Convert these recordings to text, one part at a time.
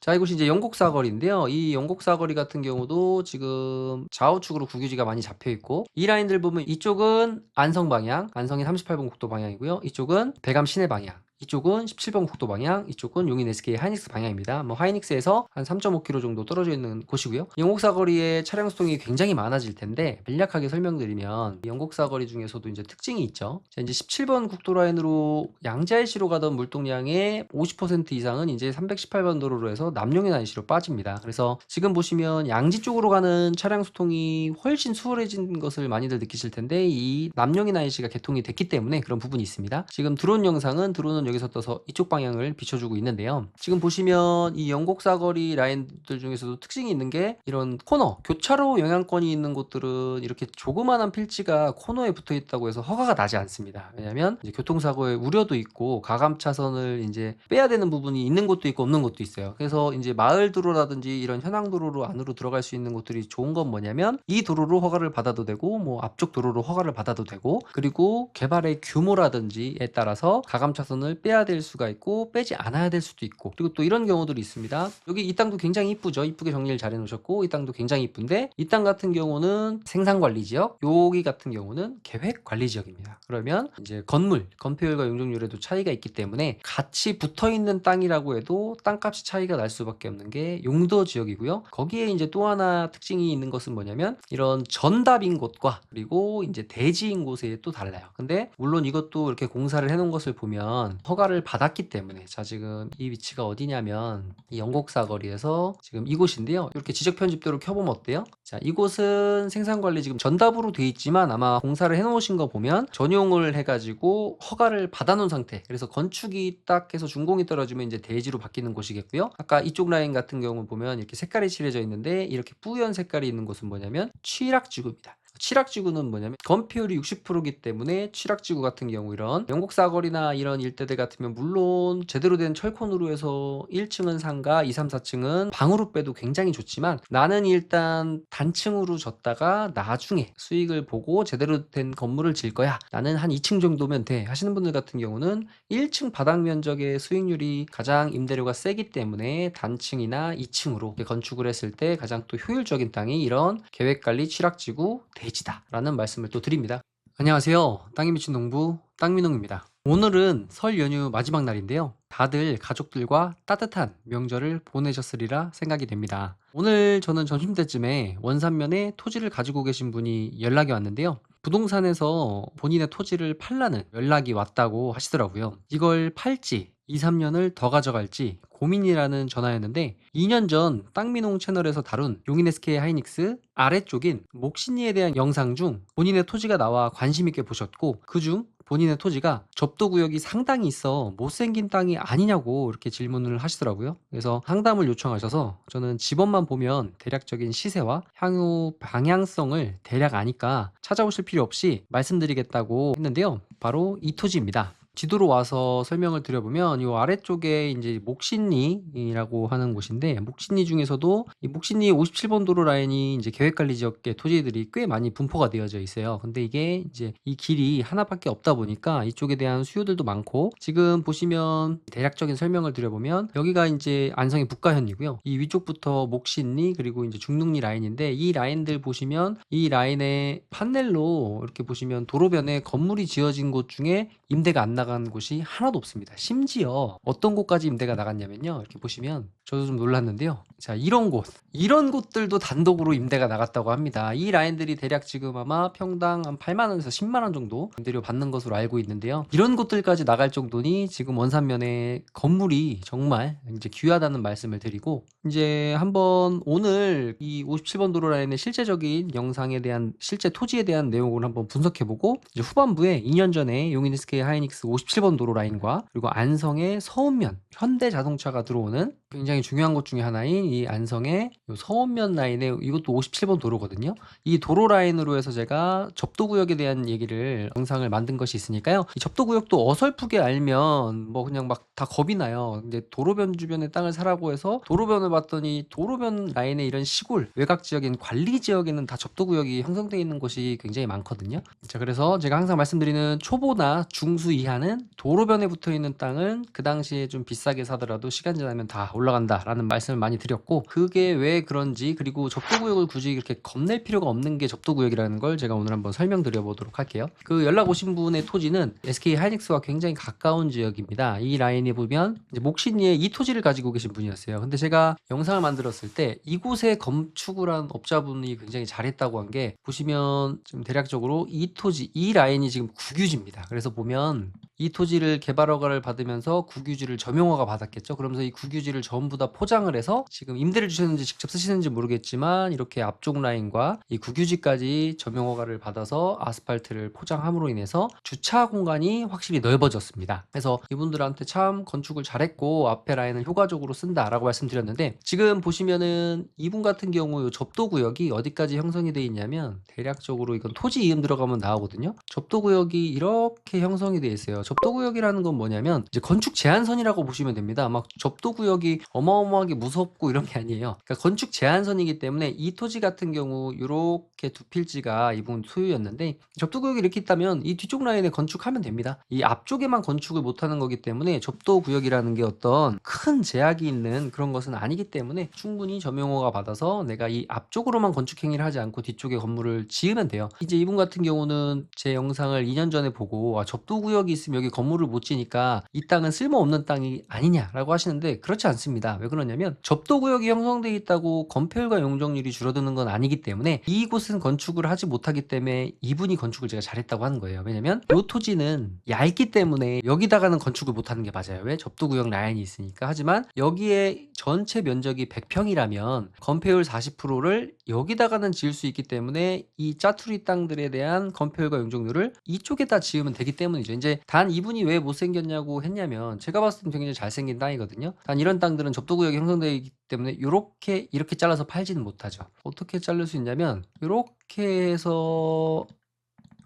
자, 이곳이 이제 영곡 사거리인데요. 이 영곡 사거리 같은 경우도 지금 좌우측으로 국유지가 많이 잡혀 있고, 이 라인들 보면 이쪽은 안성 방향, 안성이 38번 국도 방향이고요. 이쪽은 배감 시내 방향. 이쪽은 17번 국도 방향, 이쪽은 용인 SK 하이닉스 방향입니다. 뭐 하이닉스에서 한 3.5km 정도 떨어져 있는 곳이고요. 영곡 사거리에 차량 수통이 굉장히 많아질 텐데, 간략하게 설명드리면 영곡 사거리 중에서도 이제 특징이 있죠. 자, 이제 17번 국도 라인으로 양재IC로 가던 물동량의 50% 이상은 이제 318번 도로로 해서 남용인 IC로 빠집니다. 그래서 지금 보시면 양지 쪽으로 가는 차량 수통이 훨씬 수월해진 것을 많이들 느끼실 텐데, 이 남용인 IC가 개통이 됐기 때문에 그런 부분이 있습니다. 지금 드론 영상은 드론은 여기서 떠서 이쪽 방향을 비춰주고 있는데요. 지금 보시면 이 영곡 사거리 라인들 중에서도 특징이 있는 게, 이런 코너, 교차로 영향권이 있는 곳들은 이렇게 조그만한 필지가 코너에 붙어 있다고 해서 허가가 나지 않습니다. 왜냐하면 이제 교통사고의 우려도 있고 가감 차선을 이제 빼야 되는 부분이 있는 곳도 있고 없는 곳도 있어요. 그래서 이제 마을 도로라든지 이런 현황 도로로 안으로 들어갈 수 있는 곳들이 좋은 건 뭐냐면, 이 도로로 허가를 받아도 되고 뭐 앞쪽 도로로 허가를 받아도 되고, 그리고 개발의 규모라든지에 따라서 가감 차선을 빼야 될 수가 있고 빼지 않아야 될 수도 있고, 그리고 또 이런 경우들이 있습니다. 여기 이 땅도 굉장히 이쁘죠. 이쁘게 정리를 잘 해놓으셨고, 이 땅도 굉장히 이쁜데, 이 땅 같은 경우는 생산관리지역, 여기 같은 경우는 계획관리지역입니다. 그러면 이제 건물, 건폐율과 용적률에도 차이가 있기 때문에 같이 붙어있는 땅이라고 해도 땅값이 차이가 날 수밖에 없는 게 용도지역이고요. 거기에 이제 또 하나 특징이 있는 것은 뭐냐면, 이런 전답인 곳과 그리고 이제 대지인 곳에 또 달라요. 근데 물론 이것도 이렇게 공사를 해놓은 것을 보면 허가를 받았기 때문에, 자, 지금 이 위치가 어디냐면 이 영곡 사거리에서 지금 이곳인데요. 이렇게 지적 편집도를 켜보면 어때요? 자, 이곳은 생산관리 지금 전답으로 돼 있지만 아마 공사를 해놓으신 거 보면 전용을 해가지고 허가를 받아놓은 상태. 그래서 건축이 딱 해서 준공이 떨어지면 이제 대지로 바뀌는 곳이겠고요. 아까 이쪽 라인 같은 경우 보면 이렇게 색깔이 칠해져 있는데, 이렇게 뿌연 색깔이 있는 곳은 뭐냐면 취락지구입니다. 취락지구는 뭐냐면 건폐율이 60%이기 때문에, 취락지구 같은 경우 이런 영곡 사거리나 이런 일대들 같으면 물론 제대로 된 철콘으로 해서 1층은 상가, 2, 3, 4층은 방으로 빼도 굉장히 좋지만, 나는 일단 단층으로 졌다가 나중에 수익을 보고 제대로 된 건물을 질 거야, 나는 한 2층 정도면 돼 하시는 분들 같은 경우는 1층 바닥 면적의 수익률이 가장 임대료가 세기 때문에 단층이나 2층으로 건축을 했을 때 가장 또 효율적인 땅이 이런 계획관리 취락지구 대지다라는 말씀을 또 드립니다. 안녕하세요. 땅이 미친 농부 땅민홍입니다. 오늘은 설 연휴 마지막 날인데요. 다들 가족들과 따뜻한 명절을 보내셨으리라 생각이 됩니다. 오늘 저는 점심때쯤에 원산면에 토지를 가지고 계신 분이 연락이 왔는데요. 부동산에서 본인의 토지를 팔라는 연락이 왔다고 하시더라고요. 이걸 팔지 2, 3년을 더 가져갈지 고민이라는 전화였는데, 2년 전 땅민홍 채널에서 다룬 용인 SK 하이닉스 아래쪽인 목신리에 대한 영상 중 본인의 토지가 나와 관심 있게 보셨고, 그중 본인의 토지가 접도구역이 상당히 있어 못생긴 땅이 아니냐고 이렇게 질문을 하시더라고요. 그래서 상담을 요청하셔서 저는 집원만 보면 대략적인 시세와 향후 방향성을 대략 아니까 찾아오실 필요 없이 말씀드리겠다고 했는데요. 바로 이 토지입니다. 지도로 와서 설명을 드려보면, 이 아래쪽에 이제 목신리라고 하는 곳인데, 목신리 중에서도 이 목신리 57번 도로 라인이 이제 계획관리 지역의 토지들이 꽤 많이 분포가 되어져 있어요. 근데 이게 이제 이 길이 하나밖에 없다 보니까 이쪽에 대한 수요들도 많고, 지금 보시면 대략적인 설명을 드려보면 여기가 이제 안성의 북가현이고요. 이 위쪽부터 목신리 그리고 이제 중릉리 라인인데, 이 라인들 보시면 이 라인에 판넬로 이렇게 보시면 도로변에 건물이 지어진 곳 중에 임대가 안 나간 곳이 하나도 없습니다. 심지어 어떤 곳까지 임대가 나갔냐면요. 이렇게 보시면 저도 좀 놀랐는데요. 자, 이런 곳들도 단독으로 임대가 나갔다고 합니다. 이 라인들이 대략 지금 아마 평당 한 8만 원에서 10만 원 정도 임대료 받는 것으로 알고 있는데요. 이런 곳들까지 나갈 정도니 지금 원산면에 건물이 정말 이제 귀하다는 말씀을 드리고, 이제 한번 오늘 이 57번 도로 라인의 실제적인 영상에 대한, 실제 토지에 대한 내용을 한번 분석해보고, 이제 후반부에 2년 전에 용인 SK 하이닉스 57번 도로 라인과 그리고 안성의 서운면 현대자동차가 들어오는 굉장히 중요한 곳 중에 하나인 이 안성의 요 서운면 라인에, 이것도 57번 도로거든요. 이 도로 라인으로 해서 제가 접도구역에 대한 얘기를, 영상을 만든 것이 있으니까요. 이 접도구역도 어설프게 알면 뭐 그냥 막 다 겁이 나요. 근데 도로변 주변에 땅을 사라고 해서 도로변을 봤더니 도로변 라인에 이런 시골 외곽 지역인 관리 지역에는 다 접도구역이 형성되어 있는 곳이 굉장히 많거든요. 자, 그래서 제가 항상 말씀드리는 초보나 중수 이하는 도로변에 붙어 있는 땅은 그 당시에 좀 비싸게 사더라도 시간 지나면 다 올라간다라는 말씀을 많이 드렸고, 그게 왜 그런지, 그리고 접도구역을 굳이 이렇게 겁낼 필요가 없는 게 접도구역이라는 걸 제가 오늘 한번 설명드려 보도록 할게요. 그 연락 오신 분의 토지는 SK 하이닉스와 굉장히 가까운 지역입니다. 이 라인에 보면 이제 목신리에 이 토지를 가지고 계신 분이었어요. 근데 제가 영상을 만들었을 때 이곳에 건축을 한 업자분이 굉장히 잘했다고 한 게, 보시면 지금 대략적으로 이 토지, 이 라인이 지금 국유지입니다. 그래서 보면 이 토지를 개발 허가를 받으면서 국유지를 점용허가 받았겠죠. 그러면서 이 국유지를 전부 다 포장을 해서 지금 임대를 주셨는지 직접 쓰시는지 모르겠지만 이렇게 앞쪽 라인과 이 국유지까지 점용허가를 받아서 아스팔트를 포장함으로 인해서 주차 공간이 확실히 넓어졌습니다. 그래서 이분들한테 참 건축을 잘했고 앞에 라인을 효과적으로 쓴다라고 말씀드렸는데, 지금 보시면은 이분 같은 경우 이 접도구역이 어디까지 형성이 되어 있냐면, 대략적으로 이건 토지 이음 들어가면 나오거든요. 접도구역이 이렇게 형성이 되어 있어요. 접도구역이라는 건 뭐냐면 이제 건축 제한선이라고 보시면 됩니다. 막 접도구역이 어마어마하게 무섭고 이런 게 아니에요. 그러니까 건축 제한선이기 때문에 이 토지 같은 경우 이렇게 두 필지가 이분 소유였는데, 접도구역이 이렇게 있다면 이 뒤쪽 라인에 건축하면 됩니다. 이 앞쪽에만 건축을 못하는 거기 때문에 접도구역이라는 게 어떤 큰 제약이 있는 그런 것은 아니기 때문에 충분히 점용허가 받아서 내가 이 앞쪽으로만 건축 행위를 하지 않고 뒤쪽에 건물을 지으면 돼요. 이제 이분 같은 경우는 제 영상을 2년 전에 보고 접도구역이 있으면 여기 건물을 못 지니까 이 땅은 쓸모없는 땅이 아니냐라고 하시는데, 그렇지 않습니다. 왜 그러냐면 접도구역이 형성되어 있다고 건폐율과 용적률이 줄어드는 건 아니기 때문에 이곳은 건축을 하지 못하기 때문에 이분이 건축을 제가 잘했다고 하는 거예요. 왜냐면 이 토지는 얇기 때문에 여기다가는 건축을 못하는 게 맞아요. 왜? 접도구역 라인이 있으니까. 하지만 여기에 전체 면적이 100평이라면 건폐율 40%를 여기다가는 지을 수 있기 때문에 이 짜투리 땅들에 대한 건폐율과 용적률을 이쪽에다 지으면 되기 때문이죠. 이제 단 이분이 왜 못생겼냐고 했냐면, 제가 봤을 땐 굉장히 잘생긴 땅이거든요. 단 이런 땅들은 접도구역이 형성되기 때문에 이렇게 잘라서 팔지는 못하죠. 어떻게 자를 수 있냐면 이렇게 해서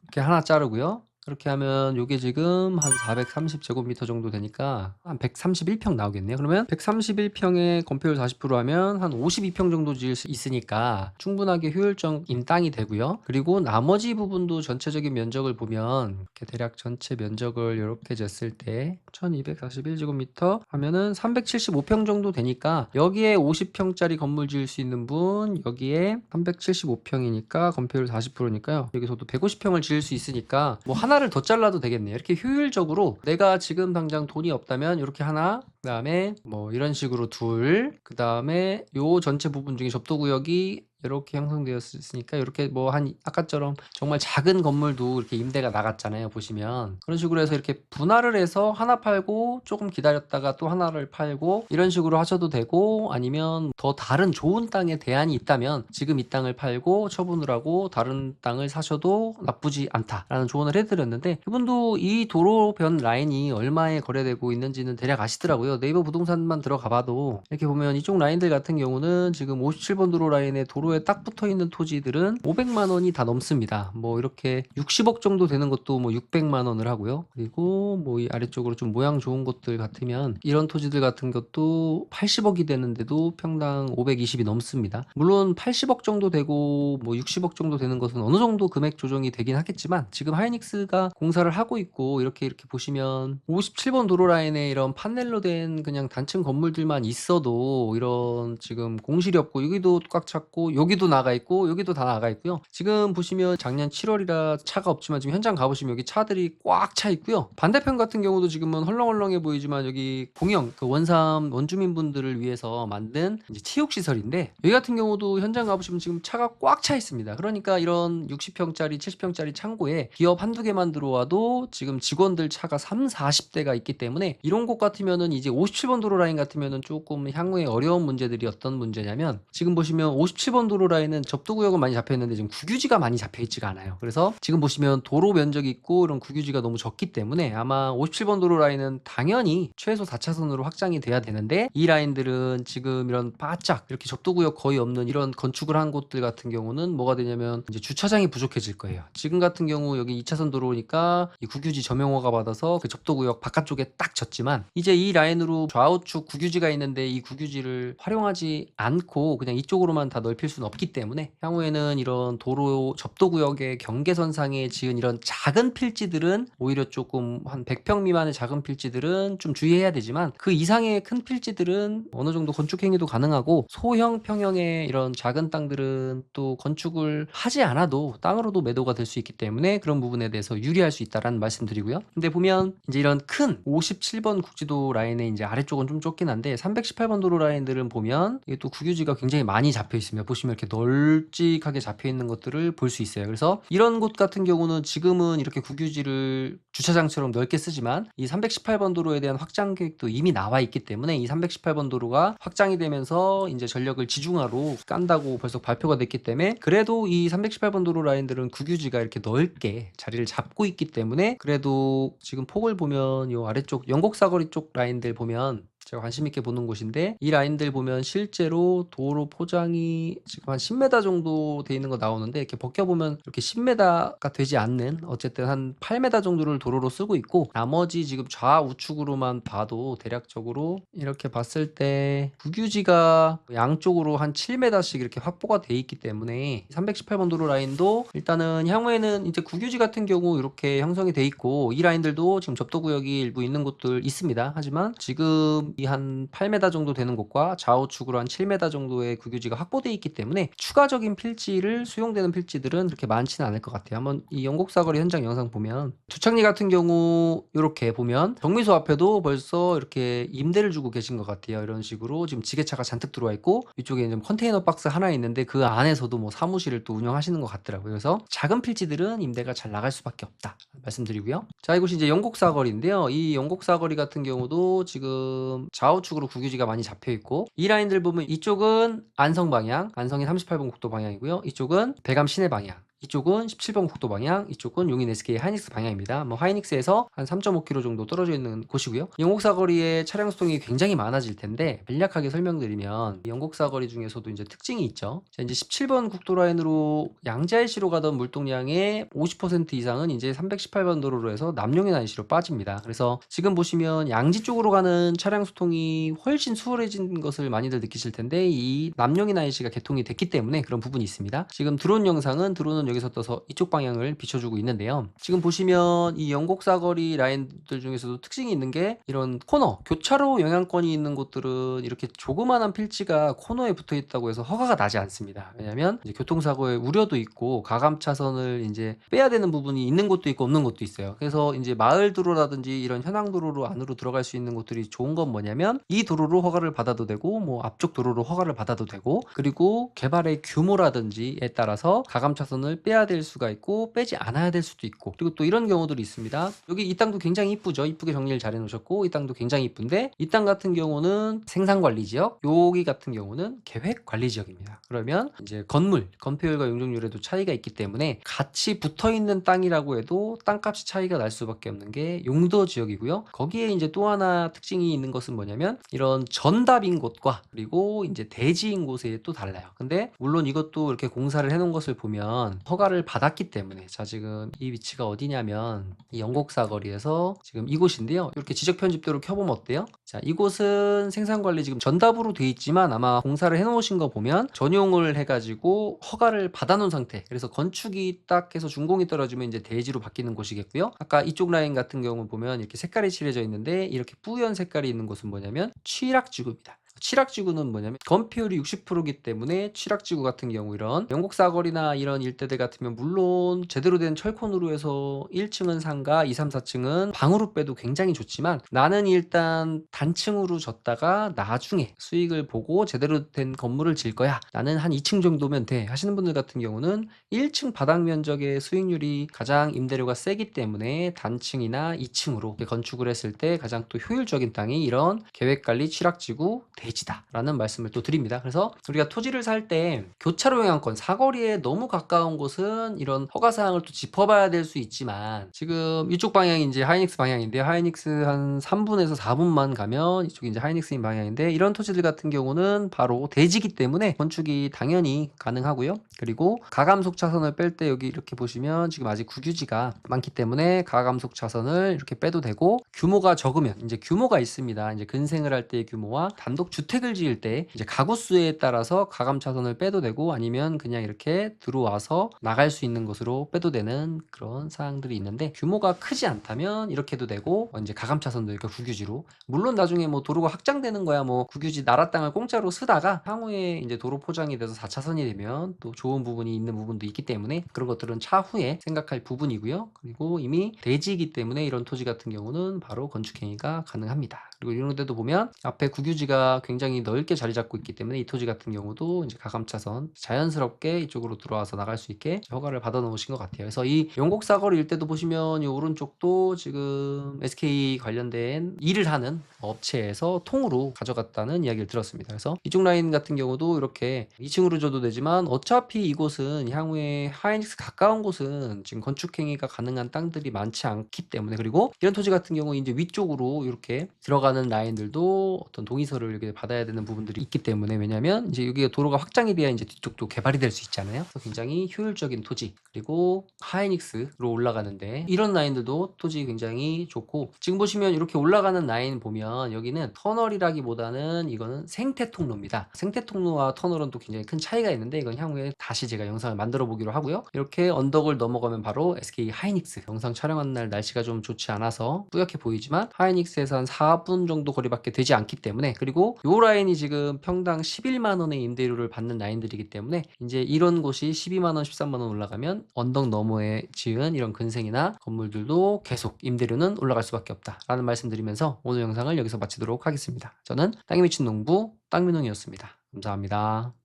이렇게 하나 자르고요. 그렇게 하면 요게 지금 한 430제곱미터 정도 되니까 한 131평 나오겠네요. 그러면 131평에 건폐율 40% 하면 한 52평 정도 지을 수 있으니까 충분하게 효율적인 땅이 되고요. 그리고 나머지 부분도 전체적인 면적을 보면 이렇게 대략 전체 면적을 이렇게 쟀을 때 1241제곱미터 하면은 375평 정도 되니까 여기에 50평짜리 건물 지을 수 있는 분, 여기에 375평이니까 건폐율 40%니까요. 여기서도 150평을 지을 수 있으니까 뭐 하나를 더 잘라도 되겠네요. 이렇게 효율적으로 내가 지금 당장 돈이 없다면 이렇게 하나, 그 다음에 뭐 이런 식으로 둘, 그 다음에 요 전체 부분 중에 접도구역이 이렇게 형성되었으니까 이렇게 뭐 한 아까처럼 정말 작은 건물도 이렇게 임대가 나갔잖아요. 보시면 그런 식으로 해서 이렇게 분할을 해서 하나 팔고 조금 기다렸다가 또 하나를 팔고 이런 식으로 하셔도 되고, 아니면 더 다른 좋은 땅에 대안이 있다면 지금 이 땅을 팔고 처분을 하고 다른 땅을 사셔도 나쁘지 않다라는 조언을 해드렸는데, 이분도 이 도로변 라인이 얼마에 거래되고 있는지는 대략 아시더라고요. 네이버 부동산만 들어가 봐도 이렇게 보면 이쪽 라인들 같은 경우는 지금 57번 도로 라인에 도로에 딱 붙어 있는 토지들은 500만 원이 다 넘습니다. 뭐 이렇게 60억 정도 되는 것도 뭐 600만 원을 하고요. 그리고 뭐 이 아래쪽으로 좀 모양 좋은 것들 같으면 이런 토지들 같은 것도 80억이 되는데도 평당 520이 넘습니다. 물론 80억 정도 되고 뭐 60억 정도 되는 것은 어느 정도 금액 조정이 되긴 하겠지만, 지금 하이닉스가 공사를 하고 있고 이렇게 보시면 57번 도로 라인에 이런 판넬로 된 그냥 단층 건물들만 있어도 이런 지금 공실이 없고, 여기도 꽉 찼고 여기도 나가 있고 여기도 다 나가 있고요. 지금 보시면 작년 7월이라 차가 없지만 지금 현장 가보시면 여기 차들이 꽉 차 있고요. 반대편 같은 경우도 지금은 헐렁헐렁해 보이지만 여기 공영 그 원삼 원주민분들을 위해서 만든 이제 체육시설인데, 여기 같은 경우도 현장 가보시면 지금 차가 꽉 차 있습니다. 그러니까 이런 60평짜리 70평짜리 창고에 기업 한두 개만 들어와도 지금 직원들 차가 3, 40대가 있기 때문에, 이런 곳 같으면은 이제 57번 도로 라인 같으면은 조금 향후에 어려운 문제들이 어떤 문제냐면, 지금 보시면 57번 도로 라인은 접도구역은 많이 잡혀있는데 지금 국유지가 많이 잡혀있지가 않아요. 그래서 지금 보시면 도로 면적이 있고 이런 국유지가 너무 적기 때문에 아마 57번 도로 라인은 당연히 최소 4차선으로 확장이 돼야 되는데, 이 라인들은 지금 이런 바짝 이렇게 접도구역 거의 없는 이런 건축을 한 곳들 같은 경우는 뭐가 되냐면 이제 주차장이 부족해질 거예요. 지금 같은 경우 여기 2차선 도로니까 이 국유지 점용허가 받아서 그 접도구역 바깥쪽에 딱 졌지만, 이제 이 라인으로 좌우측 국유지가 있는데 이 국유지를 활용하지 않고 그냥 이쪽으로만 다 넓힐 수는 없기 때문에 향후에는 이런 도로 접도구역의 경계선상에 지은 이런 작은 필지들은 오히려 조금 한 100평 미만의 작은 필지들은 좀 주의해야 되지만, 그 이상의 큰 필지들은 어느 정도 건축 행위도 가능하고, 소형 평형의 이런 작은 땅들은 또 건축을 하지 않아도 땅으로도 매도가 될 수 있기 때문에 그런 부분에 대해서 유리할 수 있다라는 말씀드리고요. 근데 보면 이제 이런 큰 57번 국지도 라인의 이제 아래쪽은 좀 좁긴 한데 318번 도로 라인들은 보면 이게 또 국유지가 굉장히 많이 잡혀 있으며, 보시면 이렇게 널찍하게 잡혀 있는 것들을 볼 수 있어요. 그래서 이런 곳 같은 경우는 지금은 이렇게 국유지를 주차장처럼 넓게 쓰지만 이 318번 도로에 대한 확장 계획도 이미 나와 있기 때문에 이 318번 도로가 확장이 되면서 이제 전력을 지중화로 깐다고 벌써 발표가 됐기 때문에, 그래도 이 318번 도로 라인들은 국유지가 이렇게 넓게 자리를 잡고 있기 때문에 그래도 지금 폭을 보면 이 아래쪽 영곡 사거리 쪽 라인들 보면 제가 관심 있게 보는 곳인데, 이 라인들 보면 실제로 도로 포장이 지금 한 10m 정도 돼 있는 거 나오는데, 이렇게 벗겨보면 이렇게 10m가 되지 않는 어쨌든 한 8m 정도를 도로로 쓰고 있고, 나머지 지금 좌우측으로만 봐도 대략적으로 이렇게 봤을 때 국유지가 양쪽으로 한 7m씩 이렇게 확보가 돼 있기 때문에 318번 도로 라인도 일단은 향후에는 이제 국유지 같은 경우 이렇게 형성이 돼 있고, 이 라인들도 지금 접도구역이 일부 있는 곳들 있습니다. 하지만 지금 이 한 8m 정도 되는 곳과 좌우측으로 한 7m 정도의 국유지가 확보되어 있기 때문에 추가적인 필지를 수용되는 필지들은 그렇게 많지는 않을 것 같아요. 한번 이 영곡사거리 현장 영상 보면 두창리 같은 경우 이렇게 보면 정미소 앞에도 벌써 이렇게 임대를 주고 계신 것 같아요. 이런 식으로 지금 지게차가 잔뜩 들어와 있고 이쪽에 좀 컨테이너 박스 하나 있는데 그 안에서도 뭐 사무실을 또 운영하시는 것 같더라고요. 그래서 작은 필지들은 임대가 잘 나갈 수밖에 없다 말씀드리고요. 자, 이곳이 이제 영곡사거리인데요. 이 영곡사거리 같은 경우도 지금 좌우측으로 국유지가 많이 잡혀 있고, 이 라인들 보면 이쪽은 안성 방향, 안성이 38번 국도 방향이고요. 이쪽은 배감 시내 방향, 이쪽은 17번 국도 방향, 이쪽은 용인 SK 하이닉스 방향입니다. 뭐 하이닉스에서 한 3.5km 정도 떨어져 있는 곳이고요. 영곡사거리에 차량 수통이 굉장히 많아질 텐데 간략하게 설명드리면, 영곡사거리 중에서도 이제 특징이 있죠. 자, 이제 17번 국도 라인으로 양재IC로 가던 물동량의 50% 이상은 이제 318번 도로로 해서 남용인 IC로 빠집니다. 그래서 지금 보시면 양지 쪽으로 가는 차량 수통이 훨씬 수월해진 것을 많이들 느끼실 텐데, 이 남용인 IC가 개통이 됐기 때문에 그런 부분이 있습니다. 지금 드론 영상은 드론은 여기서 떠서 이쪽 방향을 비춰주고 있는데요. 지금 보시면 이 영곡사거리 라인들 중에서도 특징이 있는 게, 이런 코너, 교차로 영향권이 있는 곳들은 이렇게 조그만한 필지가 코너에 붙어 있다고 해서 허가가 나지 않습니다. 왜냐하면 이제 교통사고의 우려도 있고 가감 차선을 이제 빼야 되는 부분이 있는 곳도 있고 없는 곳도 있어요. 그래서 이제 마을 도로라든지 이런 현황 도로로 안으로 들어갈 수 있는 곳들이 좋은 건 뭐냐면, 이 도로로 허가를 받아도 되고 뭐 앞쪽 도로로 허가를 받아도 되고, 그리고 개발의 규모라든지에 따라서 가감 차선을 빼야 될 수가 있고 빼지 않아야 될 수도 있고, 그리고 또 이런 경우들이 있습니다. 여기 이 땅도 굉장히 이쁘죠. 이쁘게 정리를 잘 해놓으셨고, 이 땅도 굉장히 이쁜데 이 땅 같은 경우는 생산관리지역, 여기 같은 경우는 계획관리지역입니다. 그러면 이제 건물, 건폐율과 용적률에도 차이가 있기 때문에 같이 붙어있는 땅이라고 해도 땅값이 차이가 날 수밖에 없는 게 용도지역이고요. 거기에 이제 또 하나 특징이 있는 것은 뭐냐면, 이런 전답인 곳과 그리고 이제 대지인 곳에 또 달라요. 근데 물론 이것도 이렇게 공사를 해놓은 것을 보면 허가를 받았기 때문에, 자 지금 이 위치가 어디냐면 이 영곡사거리에서 지금 이곳인데요. 이렇게 지적 편집도를 켜보면 어때요? 자, 이곳은 생산관리 지금 전답으로 돼 있지만 아마 공사를 해놓으신 거 보면 전용을 해가지고 허가를 받아놓은 상태. 그래서 건축이 딱 해서 준공이 떨어지면 이제 대지로 바뀌는 곳이겠고요. 아까 이쪽 라인 같은 경우 보면 이렇게 색깔이 칠해져 있는데, 이렇게 뿌연 색깔이 있는 곳은 뭐냐면 취락지구입니다. 취락지구는 뭐냐면 건폐율이 60%이기 때문에 취락지구 같은 경우 이런 영곡사거리나 이런 일대들 같으면 물론 제대로 된 철콘으로 해서 1층은 상가, 2, 3, 4층은 방으로 빼도 굉장히 좋지만, 나는 일단 단층으로 졌다가 나중에 수익을 보고 제대로 된 건물을 질 거야, 나는 한 2층 정도면 돼 하시는 분들 같은 경우는 1층 바닥 면적의 수익률이 가장 임대료가 세기 때문에 단층이나 2층으로 건축을 했을 때 가장 또 효율적인 땅이 이런 계획관리 취락지구, 대지다라는 말씀을 또 드립니다. 그래서 우리가 토지를 살 때 교차로 영향권 사거리에 너무 가까운 곳은 이런 허가 사항을 또 짚어봐야 될 수 있지만, 지금 이쪽 방향이 이제 하이닉스 방향인데 하이닉스 한 3분에서 4분만 가면 이쪽이 이제 하이닉스인 방향인데, 이런 토지들 같은 경우는 바로 대지기 때문에 건축이 당연히 가능하고요. 그리고 가감속 차선을 뺄 때 여기 이렇게 보시면 지금 아직 국유지가 많기 때문에 가감속 차선을 이렇게 빼도 되고, 규모가 적으면 이제 규모가 있습니다. 이제 근생을 할 때의 규모와 단독 주택을 지을 때 이제 가구 수에 따라서 가감 차선을 빼도 되고, 아니면 그냥 이렇게 들어와서 나갈 수 있는 곳으로 빼도 되는 그런 사항들이 있는데, 규모가 크지 않다면 이렇게 해도 되고, 이제 가감 차선도 이렇게 국유지로, 물론 나중에 뭐 도로가 확장되는 거야 뭐 국유지 나라 땅을 공짜로 쓰다가 향후에 이제 도로 포장이 돼서 4차선이 되면 또 좋은 부분이 있는 부분도 있기 때문에 그런 것들은 차후에 생각할 부분이고요. 그리고 이미 대지이기 때문에 이런 토지 같은 경우는 바로 건축행위가 가능합니다. 그리고 이런 데도 보면 앞에 국유지가 굉장히 넓게 자리 잡고 있기 때문에 이 토지 같은 경우도 이제 가감차선 자연스럽게 이쪽으로 들어와서 나갈 수 있게 허가를 받아 놓으신 것 같아요. 그래서 이 영곡사거리 일대도 보시면 이 오른쪽도 지금 SK 관련된 일을 하는 업체에서 통으로 가져갔다는 이야기를 들었습니다. 그래서 이쪽 라인 같은 경우도 이렇게 2층으로 줘도 되지만, 어차피 이곳은 향후에 하이닉스 가까운 곳은 지금 건축행위가 가능한 땅들이 많지 않기 때문에, 그리고 이런 토지 같은 경우 이제 위쪽으로 이렇게 들어가는 라인들도 어떤 동의서를 이렇게 받아야 되는 부분들이 있기 때문에, 왜냐면 이제 여기가 도로가 확장이 돼야 이제 뒤쪽도 개발이 될 수 있잖아요. 그래서 굉장히 효율적인 토지, 그리고 하이닉스로 올라가는데 이런 라인들도 토지 굉장히 좋고, 지금 보시면 이렇게 올라가는 라인 보면 여기는 터널이라기보다는 이거는 생태 통로입니다. 생태 통로와 터널은 또 굉장히 큰 차이가 있는데, 이건 향후에 다시 제가 영상을 만들어 보기로 하고요. 이렇게 언덕을 넘어가면 바로 SK 하이닉스. 영상 촬영한 날 날씨가 좀 좋지 않아서 뿌옇게 보이지만 하이닉스에서 한 4분 정도 거리밖에 되지 않기 때문에, 그리고 요 라인이 지금 평당 11만 원의 임대료를 받는 라인들이기 때문에, 이제 이런 곳이 12만 원, 13만 원 올라가면 언덕 너머에 지은 이런 근생이나 건물들도 계속 임대료는 올라갈 수밖에 없다라는 말씀드리면서 오늘 영상을 여기서 마치도록 하겠습니다. 저는 땅에 미친 농부 땅민홍이었습니다. 감사합니다.